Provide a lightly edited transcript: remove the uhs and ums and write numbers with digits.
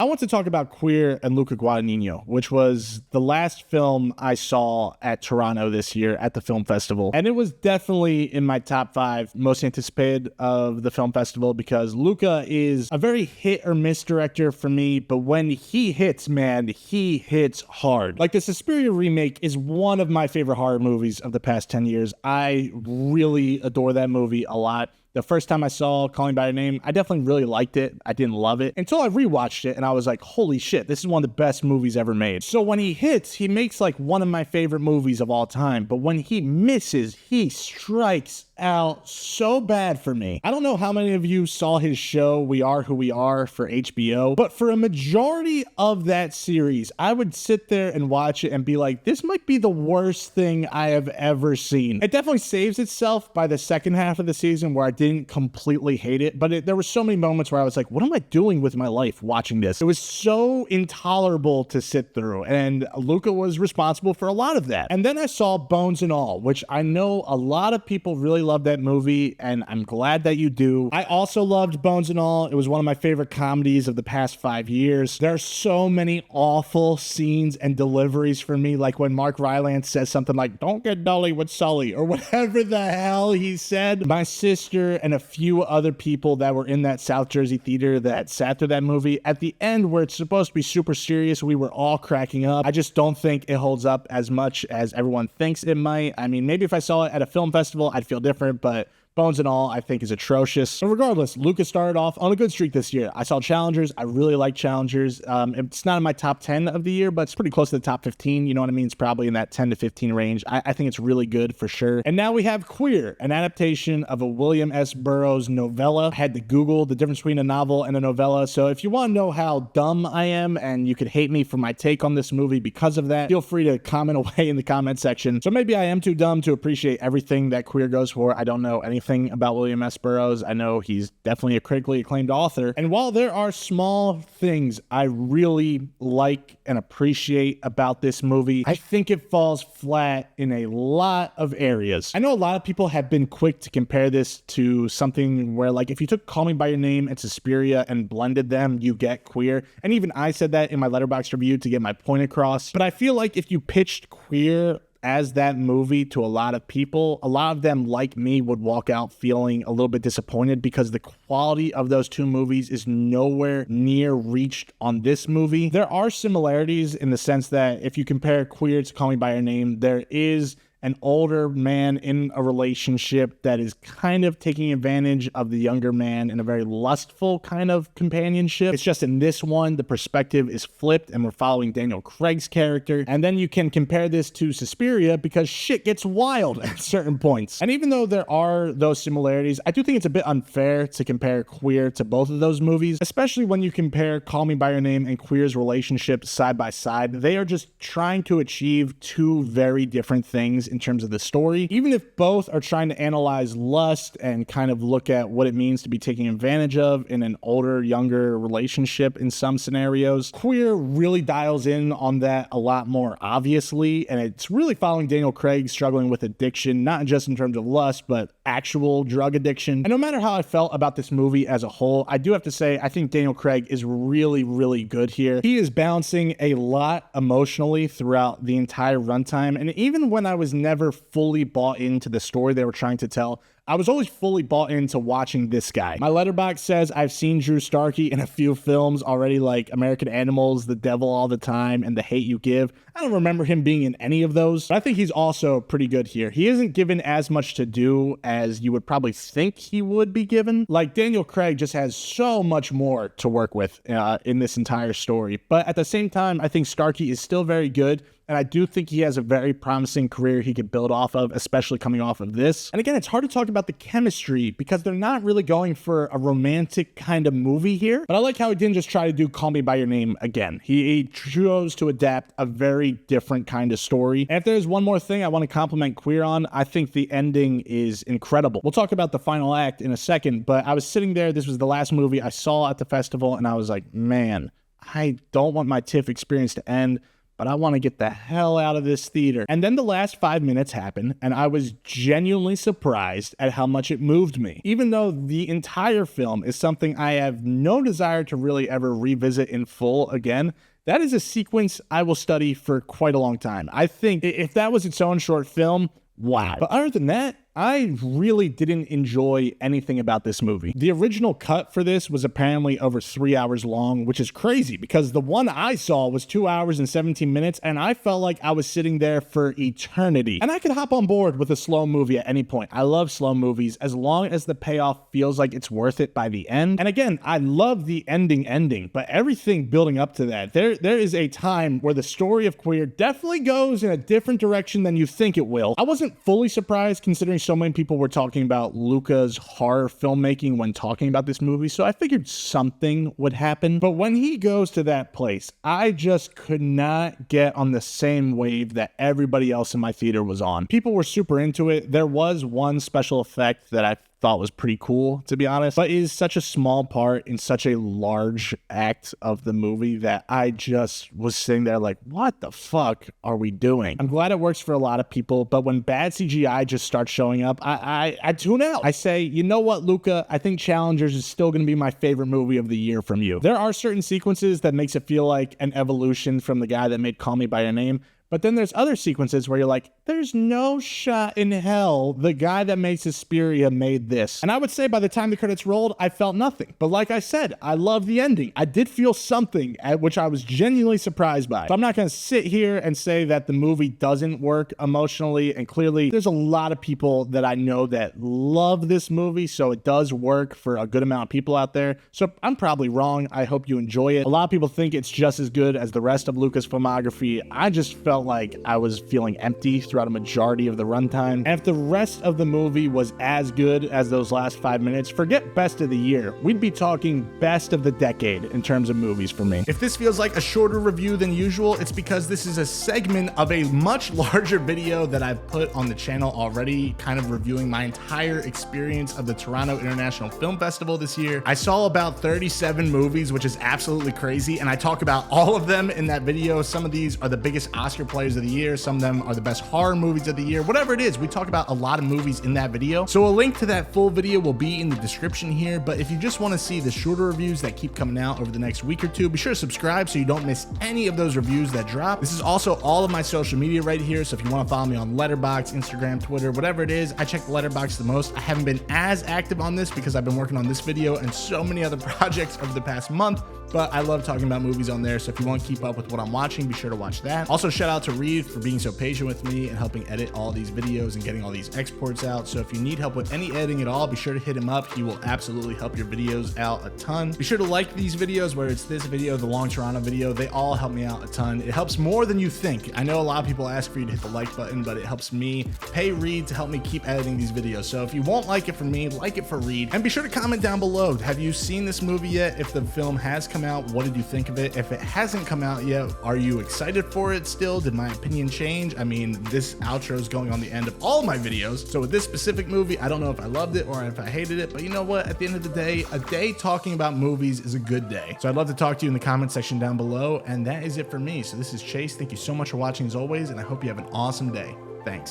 I want to talk about Queer and Luca Guadagnino, which was the last film I saw at Toronto this year at the film festival. And it was definitely in my top 5 most anticipated of the film festival because Luca is a very hit or miss director for me, but when he hits, man, he hits hard. Like the Suspiria remake is one of my favorite horror movies of the past 10 years. I really adore that movie a lot. The first time I saw Calling by Your Name, I definitely really liked it. I didn't love it until I rewatched it and I was like, holy shit, this is one of the best movies ever made. So when he hits, he makes like one of my favorite movies of all time. But when he misses, he strikes out so bad for me. I don't know how many of you saw his show, We Are Who We Are, for HBO, but for a majority of that series, I would sit there and watch it and be like, this might be the worst thing I have ever seen. It definitely saves itself by the second half of the season where I didn't completely hate it, but there were so many moments where I was like, what am I doing with my life watching this? It was so intolerable to sit through, and Luca was responsible for a lot of that. And then I saw Bones and All, which I know a lot of people really love that movie, and I'm glad that you do. I also loved Bones and All. It was one of my favorite comedies of the past 5 years. There are so many awful scenes and deliveries for me, like when Mark Rylance says something like, don't get dully with Sully, or whatever the hell he said. My sister and a few other people that were in that South Jersey theater that sat through that movie, at the end where it's supposed to be super serious, we were all cracking up. I just don't think it holds up as much as everyone thinks it might. I mean, maybe if I saw it at a film festival, I'd feel different, but Bones and All, I think, is atrocious. But regardless, Luca started off on a good streak this year. I saw Challengers. I really like Challengers. It's not in my top 10 of the year, but it's pretty close to the top 15. You know what I mean? It's probably in that 10 to 15 range. I think it's really good for sure. And now we have Queer, an adaptation of a William S. Burroughs novella. I had to Google the difference between a novel and a novella. So if you want to know how dumb I am and you could hate me for my take on this movie because of that, feel free to comment away in the comment section. So maybe I am too dumb to appreciate everything that Queer goes for. I don't know anything about William S. Burroughs. I know he's definitely a critically acclaimed author. And while there are small things I really like and appreciate about this movie, I think it falls flat in a lot of areas. I know a lot of people have been quick to compare this to something where, like, if you took Call Me By Your Name and Suspiria and blended them, you get Queer. And even I said that in my Letterboxd review to get my point across. But I feel like if you pitched Queer as that movie to a lot of people, a lot of them, like me, would walk out feeling a little bit disappointed because the quality of those two movies is nowhere near reached on this movie. There are similarities in the sense that if you compare Queer to Call Me By Your Name, there is an older man in a relationship that is kind of taking advantage of the younger man in a very lustful kind of companionship. It's just in this one, the perspective is flipped and we're following Daniel Craig's character. And then you can compare this to Suspiria because shit gets wild at certain points. And even though there are those similarities, I do think it's a bit unfair to compare Queer to both of those movies, especially when you compare Call Me By Your Name and Queer's relationship side by side. They are just trying to achieve two very different things in terms of the story. Even if both are trying to analyze lust and kind of look at what it means to be taken advantage of in an older, younger relationship in some scenarios, Queer really dials in on that a lot more obviously, and it's really following Daniel Craig struggling with addiction, not just in terms of lust, but actual drug addiction. And no matter how I felt about this movie as a whole, I do have to say, I think Daniel Craig is really, really good here. He is balancing a lot emotionally throughout the entire runtime, and even when I was never fully bought into the story they were trying to tell, I was always fully bought into watching this guy. My Letterboxd says I've seen Drew Starkey in a few films already, like American Animals, The Devil All the Time, and The Hate U Give. I don't remember him being in any of those, but I think he's also pretty good here. He isn't given as much to do as you would probably think he would be given. Like, Daniel Craig just has so much more to work with in this entire story. But at the same time, I think Starkey is still very good. And I do think he has a very promising career he could build off of, especially coming off of this. And again, it's hard to talk about the chemistry because they're not really going for a romantic kind of movie here. But I like how he didn't just try to do Call Me By Your Name again. He chose to adapt a very different kind of story. And if there's one more thing I want to compliment Queer on, I think the ending is incredible. We'll talk about the final act in a second, but I was sitting there. This was the last movie I saw at the festival, and I was like, man, I don't want my TIFF experience to end. but I want to get the hell out of this theater. And then the last 5 minutes happened, and I was genuinely surprised at how much it moved me. Even though the entire film is something I have no desire to really ever revisit in full again, that is a sequence I will study for quite a long time. I think if that was its own short film, wow. But other than that, I really didn't enjoy anything about this movie. The original cut for this was apparently over 3 hours long, which is crazy because the one I saw was 2 hours and 17 minutes, and I felt like I was sitting there for eternity. And I could hop on board with a slow movie at any point. I love slow movies as long as the payoff feels like it's worth it by the end. And again, I love the ending, but everything building up to that, there is a time where the story of Queer definitely goes in a different direction than you think it will. I wasn't fully surprised considering so many people were talking about Luca's horror filmmaking when talking about this movie, so I figured something would happen. But when he goes to that place, I just could not get on the same wave that everybody else in my theater was on. People were super into it. There was one special effect that I thought was pretty cool, to be honest, but it is such a small part in such a large act of the movie that I just was sitting there like, what the fuck are we doing? I'm glad it works for a lot of people, but when bad CGI just starts showing up, I tune out. I say, you know what, Luca, I think Challengers is still going to be my favorite movie of the year from you. There are certain sequences that makes it feel like an evolution from the guy that made Call Me By Your Name, but then there's other sequences where you're like, there's no shot in hell the guy that made Suspiria made this. And I would say by the time the credits rolled, I felt nothing. But like I said, I love the ending. I did feel something at which I was genuinely surprised by. So I'm not going to sit here and say that the movie doesn't work emotionally. And clearly, there's a lot of people that I know that love this movie, so it does work for a good amount of people out there. So I'm probably wrong. I hope you enjoy it. A lot of people think it's just as good as the rest of Luca's filmography. I just felt like I was feeling empty throughout a majority of the runtime. And if the rest of the movie was as good as those last 5 minutes, forget best of the year. We'd be talking best of the decade in terms of movies for me. If this feels like a shorter review than usual, it's because this is a segment of a much larger video that I've put on the channel already, kind of reviewing my entire experience of the Toronto International Film Festival this year. I saw about 37 movies, which is absolutely crazy, and I talk about all of them in that video. Some of these are the biggest Oscar players of the year, some of them are the best horror movies of the year, whatever it is. We talk about a lot of movies in that video, so a link to that full video will be in the description here. But if you just want to see the shorter reviews that keep coming out over the next week or two, be sure to subscribe so you don't miss any of those reviews that drop. This is also all of my social media right here, so if you want to follow me on Letterboxd, Instagram, Twitter, whatever it is, I check Letterboxd the most. I haven't been as active on this because I've been working on this video and so many other projects over the past month, but I love talking about movies on there, so if you want to keep up with what I'm watching, be sure to watch that. Also, shout out to Reed for being so patient with me and helping edit all these videos and getting all these exports out. So if you need help with any editing at all, be sure to hit him up. He will absolutely help your videos out a ton. Be sure to like these videos, whether it's this video, the Long Toronto video, they all help me out a ton. It helps more than you think. I know a lot of people ask for you to hit the like button, but it helps me pay Reed to help me keep editing these videos. So if you won't like it for me, like it for Reed. And be sure to comment down below. Have you seen this movie yet? If the film has come out, what did you think of it? If it hasn't come out yet, are you excited for it still? Did my opinion change? I mean, this outro is going on the end of all my videos. So with this specific movie, I don't know if I loved it or if I hated it, but you know what? At the end of the day, a day talking about movies is a good day. So I'd love to talk to you in the comment section down below. And that is it for me. So this is Chase. Thank you so much for watching as always, and I hope you have an awesome day. Thanks.